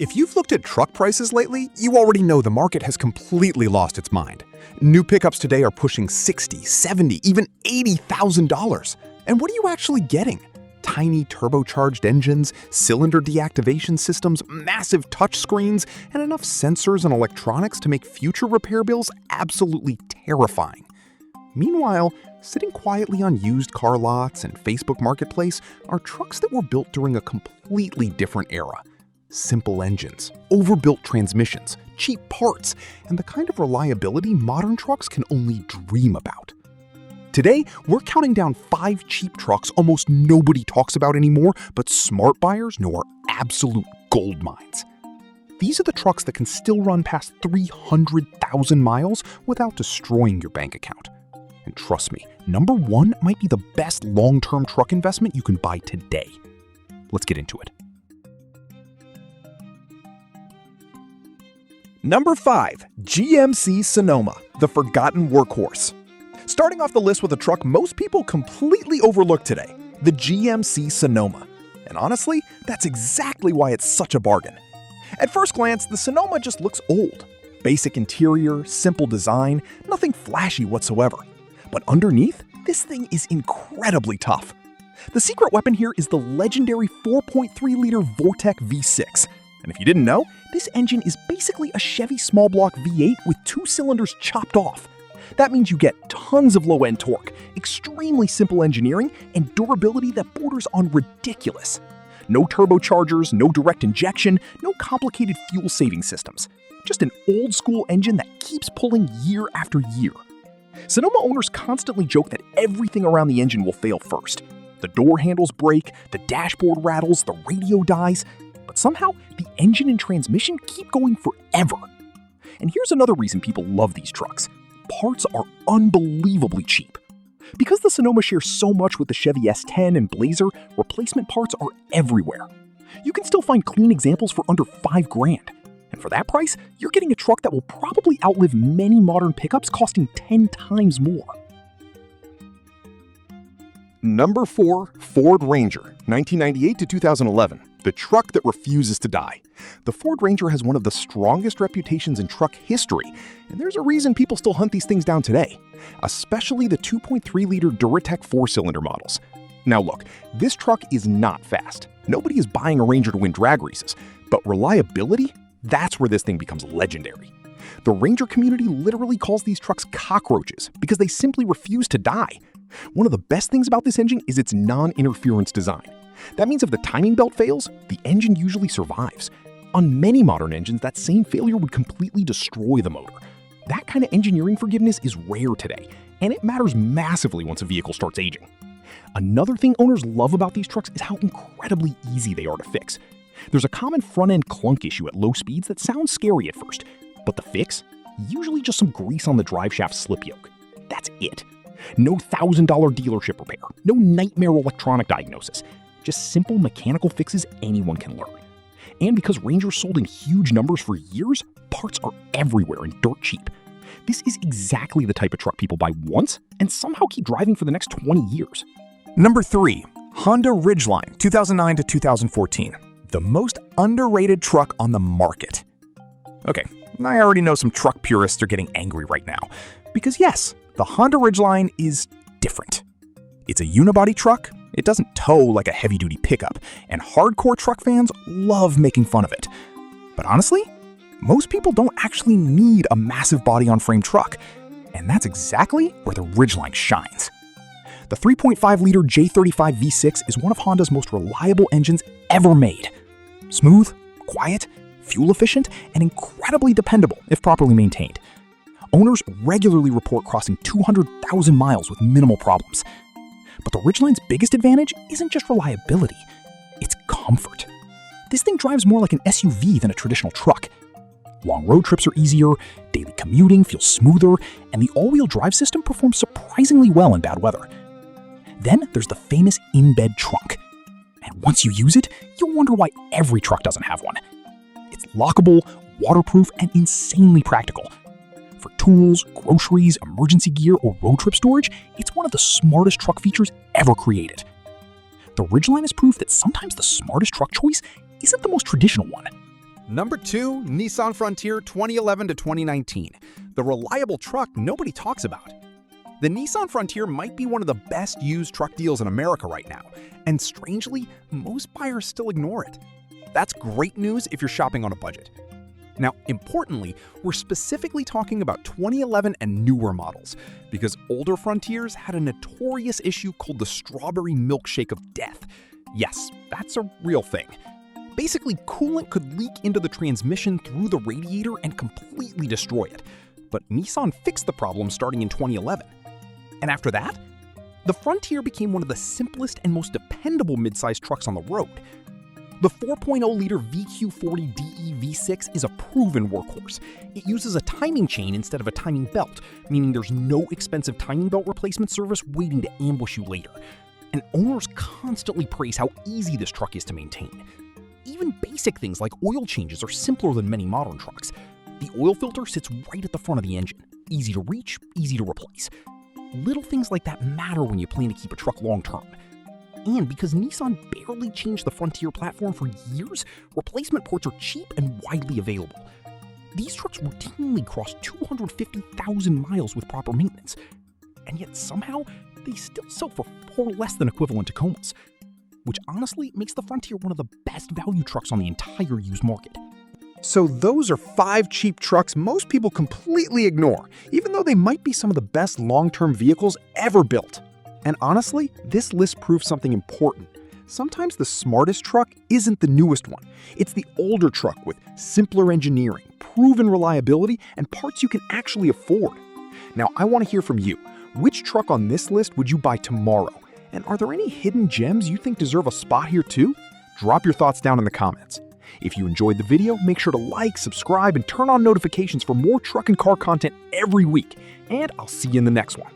If you've looked at truck prices lately, you already know the market has completely lost its mind. New pickups today are pushing $60,000, $70,000, even $80,000. And what are you actually getting? Tiny turbocharged engines, cylinder deactivation systems, massive touchscreens, and enough sensors and electronics to make future repair bills absolutely terrifying. Meanwhile, sitting quietly on used car lots and Facebook Marketplace are trucks that were built during a completely different era. Simple engines, overbuilt transmissions, cheap parts, and the kind of reliability modern trucks can only dream about. Today, we're counting down 5 cheap trucks almost nobody talks about anymore, but smart buyers know are absolute gold mines. These are the trucks that can still run past 300,000 miles without destroying your bank account. And trust me, number 1 might be the best long-term truck investment you can buy today. Let's get into it. Number 5, GMC Sonoma, the forgotten workhorse. Starting off the list with a truck most people completely overlook today, the GMC Sonoma. And honestly, that's exactly why it's such a bargain. At first glance, the Sonoma just looks old. Basic interior, simple design, nothing flashy whatsoever. But underneath, this thing is incredibly tough. The secret weapon here is the legendary 4.3-liter Vortec V6. And if you didn't know, this engine is basically a Chevy small block V8 with 2 cylinders chopped off. That means you get tons of low-end torque, extremely simple engineering, and durability that borders on ridiculous. No turbochargers, no direct injection, no complicated fuel-saving systems. Just an old-school engine that keeps pulling year after year. Sonoma owners constantly joke that everything around the engine will fail first. The door handles break, the dashboard rattles, the radio dies, but somehow the engine and transmission keep going forever. And here's another reason people love these trucks. Parts are unbelievably cheap. Because the Sonoma shares so much with the Chevy S10 and Blazer, replacement parts are everywhere. You can still find clean examples for under $5,000. And for that price, you're getting a truck that will probably outlive many modern pickups costing 10 times more. Number 4, Ford Ranger, 1998 to 2011, the truck that refuses to die. The Ford Ranger has one of the strongest reputations in truck history, and there's a reason people still hunt these things down today, especially the 2.3-liter Duratec 4-cylinder models. Now look, this truck is not fast. Nobody is buying a Ranger to win drag races, but reliability? That's where this thing becomes legendary. The Ranger community literally calls these trucks cockroaches because they simply refuse to die. One of the best things about this engine is its non-interference design. That means if the timing belt fails, the engine usually survives. On many modern engines, that same failure would completely destroy the motor. That kind of engineering forgiveness is rare today, and it matters massively once a vehicle starts aging. Another thing owners love about these trucks is how incredibly easy they are to fix. There's a common front-end clunk issue at low speeds that sounds scary at first, but the fix? Usually just some grease on the driveshaft slip yoke. That's it. No $1,000 dealership repair, no nightmare electronic diagnosis, just simple mechanical fixes anyone can learn. And because Rangers sold in huge numbers for years, parts are everywhere and dirt cheap. This is exactly the type of truck people buy once and somehow keep driving for the next 20 years. Number 3, Honda Ridgeline, 2009 to 2014, the most underrated truck on the market. Okay, I already know some truck purists are getting angry right now, because yes, the Honda Ridgeline is different. It's a unibody truck, it doesn't tow like a heavy-duty pickup, and hardcore truck fans love making fun of it. But honestly, most people don't actually need a massive body-on-frame truck, and that's exactly where the Ridgeline shines. The 3.5-liter J35 V6 is one of Honda's most reliable engines ever made. Smooth, quiet, fuel-efficient, and incredibly dependable if properly maintained. Owners regularly report crossing 200,000 miles with minimal problems. But the Ridgeline's biggest advantage isn't just reliability, it's comfort. This thing drives more like an SUV than a traditional truck. Long road trips are easier, daily commuting feels smoother, and the all-wheel drive system performs surprisingly well in bad weather. Then there's the famous in-bed trunk. And once you use it, you'll wonder why every truck doesn't have one. It's lockable, waterproof, and insanely practical. For tools, groceries, emergency gear, or road trip storage, it's one of the smartest truck features ever created. The Ridgeline is proof that sometimes the smartest truck choice isn't the most traditional one. Number 2, Nissan Frontier 2011 to 2019. The reliable truck nobody talks about. The Nissan Frontier might be one of the best used truck deals in America right now, and strangely, most buyers still ignore it. That's great news if you're shopping on a budget. Now, importantly, we're specifically talking about 2011 and newer models, because older Frontiers had a notorious issue called the strawberry milkshake of death. Yes, that's a real thing. Basically, coolant could leak into the transmission through the radiator and completely destroy it. But Nissan fixed the problem starting in 2011. And after that, the Frontier became one of the simplest and most dependable midsize trucks on the road. The 4.0-liter VQ40DE V6 is a proven workhorse. It uses a timing chain instead of a timing belt, meaning there's no expensive timing belt replacement service waiting to ambush you later. And owners constantly praise how easy this truck is to maintain. Even basic things like oil changes are simpler than many modern trucks. The oil filter sits right at the front of the engine. Easy to reach, easy to replace. Little things like that matter when you plan to keep a truck long-term. And because Nissan barely changed the Frontier platform for years, replacement parts are cheap and widely available. These trucks routinely cross 250,000 miles with proper maintenance. And yet somehow, they still sell for far less than equivalent Tacomas, which honestly makes the Frontier one of the best value trucks on the entire used market. So those are 5 cheap trucks most people completely ignore, even though they might be some of the best long-term vehicles ever built. And honestly, this list proves something important. Sometimes the smartest truck isn't the newest one. It's the older truck with simpler engineering, proven reliability, and parts you can actually afford. Now, I want to hear from you. Which truck on this list would you buy tomorrow? And are there any hidden gems you think deserve a spot here too? Drop your thoughts down in the comments. If you enjoyed the video, make sure to like, subscribe, and turn on notifications for more truck and car content every week. And I'll see you in the next one.